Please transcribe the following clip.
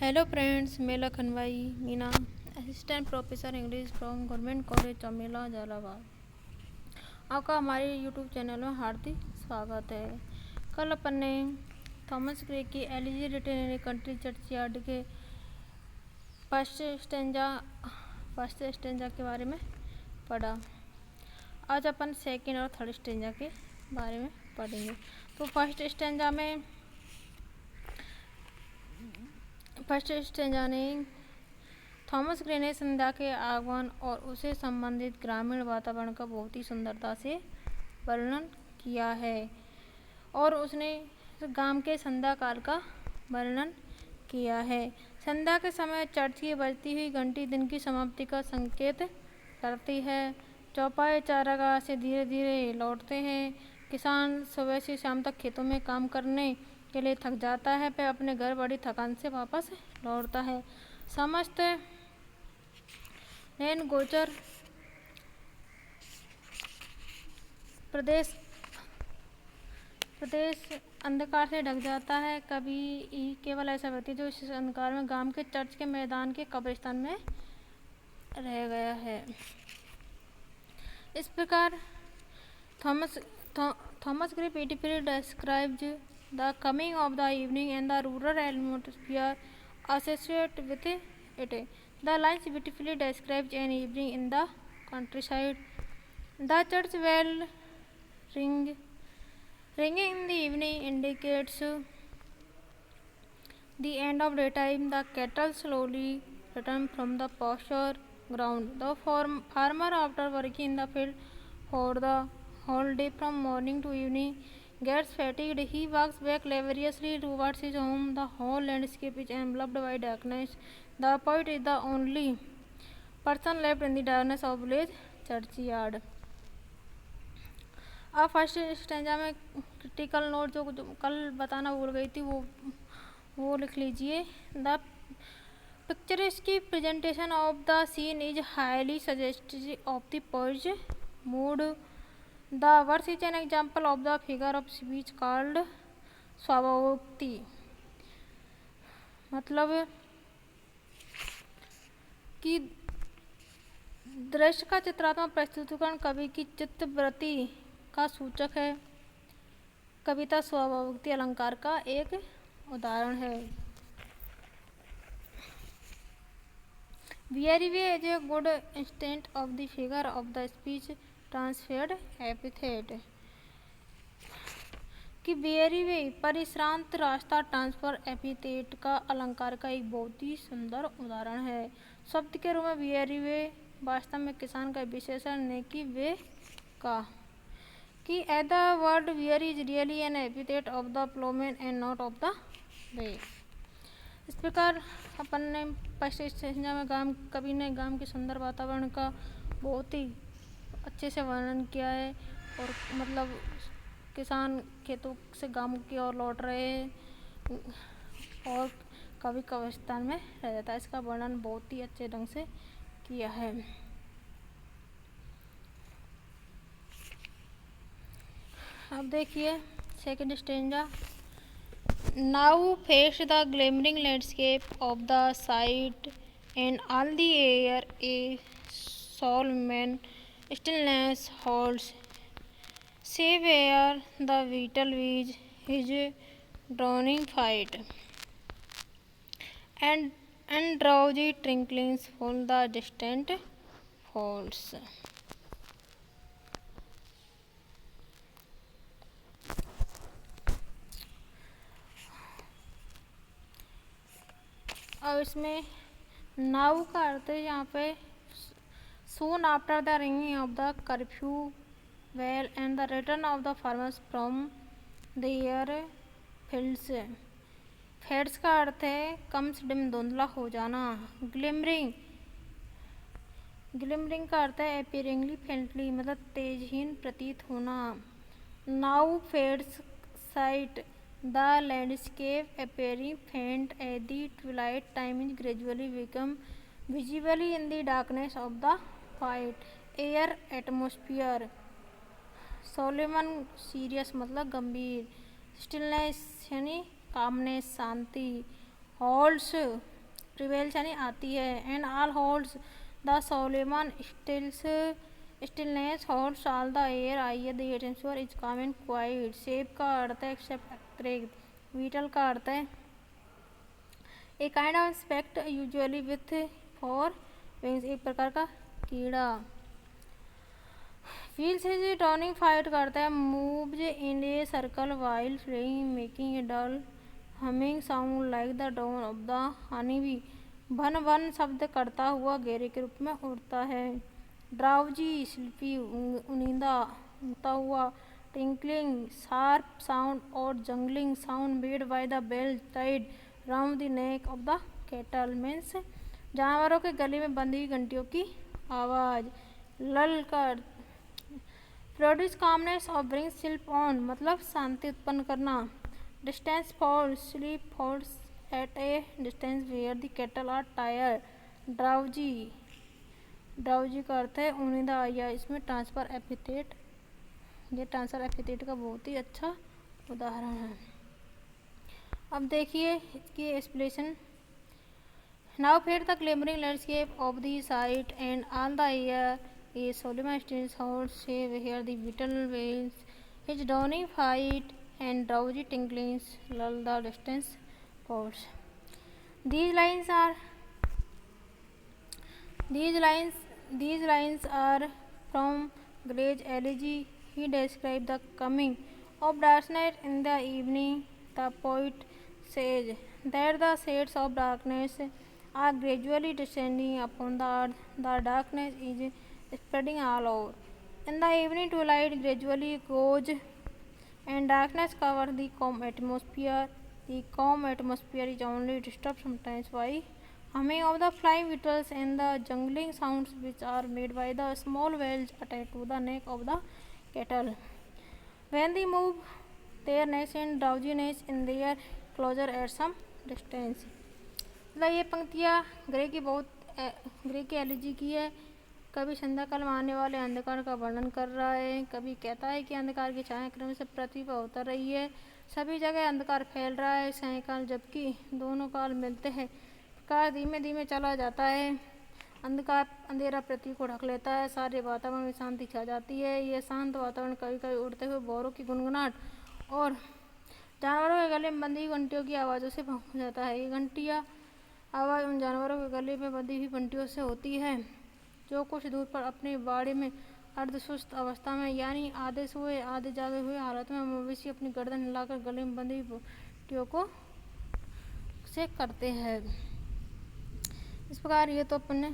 Hello friends, Mela Khanwai Meena, assistant professor English from government college Chamela Jhalawar. आपका हमारे YouTube channel में हार्दिक स्वागत है। कल अपन ने थॉमस ग्रे की elegy written in a country churchyard के फर्स्ट स्टेंजा के बारे में पढ़ा। आज अपन सेकेंड और थर्ड स्टेंजा के बारे में पढ़ेंगे। तो फर्स्ट स्टेंजा ने थॉमस ग्रे ने संध्या के आगमन और उसे संबंधित ग्रामीण वातावरण का बहुत ही सुंदरता से वर्णन किया है और उसने गांव के संध्या काल का वर्णन किया है। संध्या के समय चर्च की बजती हुई घंटी दिन की समाप्ति का संकेत करती है। चौपाई चारागाह से धीरे धीरे लौटते हैं। किसान सुबह से शाम तक खेतों में काम करने के लिए थक जाता है, वह अपने घर बड़ी थकान से वापस लौटता है। समस्त नैन गोचर प्रदेश अंधकार से ढक जाता है। कभी केवल ऐसा व्यक्ति जो इस अंधकार में गांव के चर्च के मैदान के कब्रिस्तान में रह गया है। इस प्रकार Thomas Gray beautifully describes the coming of the evening and the rural atmosphere associated with it. The lines beautifully describes an evening in the countryside. The church bell ringing in the evening indicates the end of daytime. The cattle slowly return from the pasture ground. The farmer, after working in the field for the whole day from morning to evening, gets fatigued. He walks back laboriously towards his home. The whole landscape is enveloped by darkness. The poet is the only person left in the darkness of village churchyard. अब first stanza में critical note जो कल बताना भूल गई थी वो लिख लीजिए। The picturesque presentation of the scene is highly suggestive of the poet's mood. The verse is an example of the figure of speech called स्वावोक्ति। मतलब कि दृश्य का चित्रात्मक प्रस्तुतिकरण कवि की चित्तवृत्ति का सूचक है। कविता स्वावोक्ति अलंकार का एक उदाहरण है। Very is a good instance of the figure of the speech transferred epithet. कि वेरी वे परिश्रांत रास्ता ट्रांसफर एपिथेट का अलंकार का एक बहुत ही सुंदर उदाहरण है। शब्द के रूप में वेरी वे वास्तव में किसान का विशेषण ने कि वे का कि at the word very is really an epithet of the Plowman and not of the way. इस प्रकार अपन ने फर्स्ट स्टेंजा में कवि ने गांव के सुंदर वातावरण का बहुत ही अच्छे से वर्णन किया है और मतलब किसान खेतों से गांव की ओर लौट रहे हैं और कवि कब्रिस्तान में रह जाता है। इसका वर्णन बहुत ही अच्छे ढंग से किया है। अब देखिए second stanza. Now face the glimmering landscape of the site and all the air a solemn stillness holds. Save where the beetle with his drowning fight and drowsy twinklings fill the distant folds. और इसमें now का अर्थ है यहाँ पे soon after the ringing of the curfew bell and the return of the farmers from their fields. Fades का अर्थ है कम से डिम धुंधला हो जाना। ग्लिमरिंग का अर्थ है अपीयरिंगली फेंटली मतलब तेजहीन प्रतीत होना। Now fades site the landscape appearing faint as the twilight time is gradually become visible in the darkness of the night. Air atmosphere solemn serious मतलब गंभीर। स्टिलनेस यानी कामनेस शांति होल्ड्स प्रिवेल्स यानी आती है, and all holds the solemn stillness holds all the air i.e. the atmosphere is calm and quiet. Shape का अर्थ है except beetle का अर्थ है a kind of insect usually with 4 wings, एक प्रकार का कीड़ा। व्हील्स इज टर्निंग फाइट करता है moves in a circle while flying making a dull humming sound like the drone of the honey bee. भन भन शब्द करता हुआ घेरे के रूप में उड़ता है। ड्राउजी स्लीपी उनींदा ऊँगता हुआ। टिंकलिंग शार्प साउंड और jangling sound made by the bell tied round the neck of the cattle means जानवरों के गले में बंधी हुई घंटियों की आवाज़। लल कर प्रोड्यूस कामनेस और ब्रिंग स्लीप ऑन मतलब शांति उत्पन्न करना। Distance fall sleep falls at a distance where the cattle are tired. Drowsy drowsy का अर्थ है उनींदा या इसमें ट्रांसफर एपिथेट, ये ट्रांसफर एपिथेट का बहुत ही अच्छा उदाहरण है। अब देखिए इसकी एक्सप्लेनेशन। नाउ फिर the glimmering landscape of the sight and all the air a solemn still holds save here the beetle Wales his droning flight and drowsy tinklings lull the distance falls. These lines are these lines are from Gray's elegy. He described the coming of darkness in the evening. The poet says that the shades of darkness are gradually descending upon the earth. The darkness is spreading all over. In the evening, twilight gradually goes and darkness covers the calm atmosphere. The calm atmosphere is only disturbed sometimes by humming of the flying beetles and the jungling sounds which are made by the small whales attached to the neck of the cattle. When they move their necks in drowsiness in their closer at some distance. मतलब ये पंक्तियाँ grey की elegy की है। कभी संध्या काल में आने वाले अंधकार का वर्णन कर रहा है, कभी कहता है कि अंधकार की छाया क्रम से पृथ्वी पर उतर रही है। सभी जगह अंधकार फैल रहा है सायंकाल, जबकि दोनों काल मिलते हैं। प्रकाश धीमे धीमे चला जाता है। अंधेरा पृथ्वी को ढक लेता है। सारे वातावरण में शांति छा जाती है। यह शांत वातावरण कभी कभी उड़ते हुए भौरों की गुनगुनाहट और जानवरों के गले में बंधी घंटियों की आवाज़ों से भंग हो जाता है। ये घंटियाँ आवाज़ उन जानवरों के गले में बंधी हुई घंटियों से होती है जो कुछ दूर पर अपने बाड़े में अर्धसुस्त अवस्था में यानी आधे सोए आधे जागे हुए हालत में मवेशी अपनी गर्दन हिलाकर गले में बंधी हुई घंटियों को से करते हैं। इस प्रकार ये तो अपन ने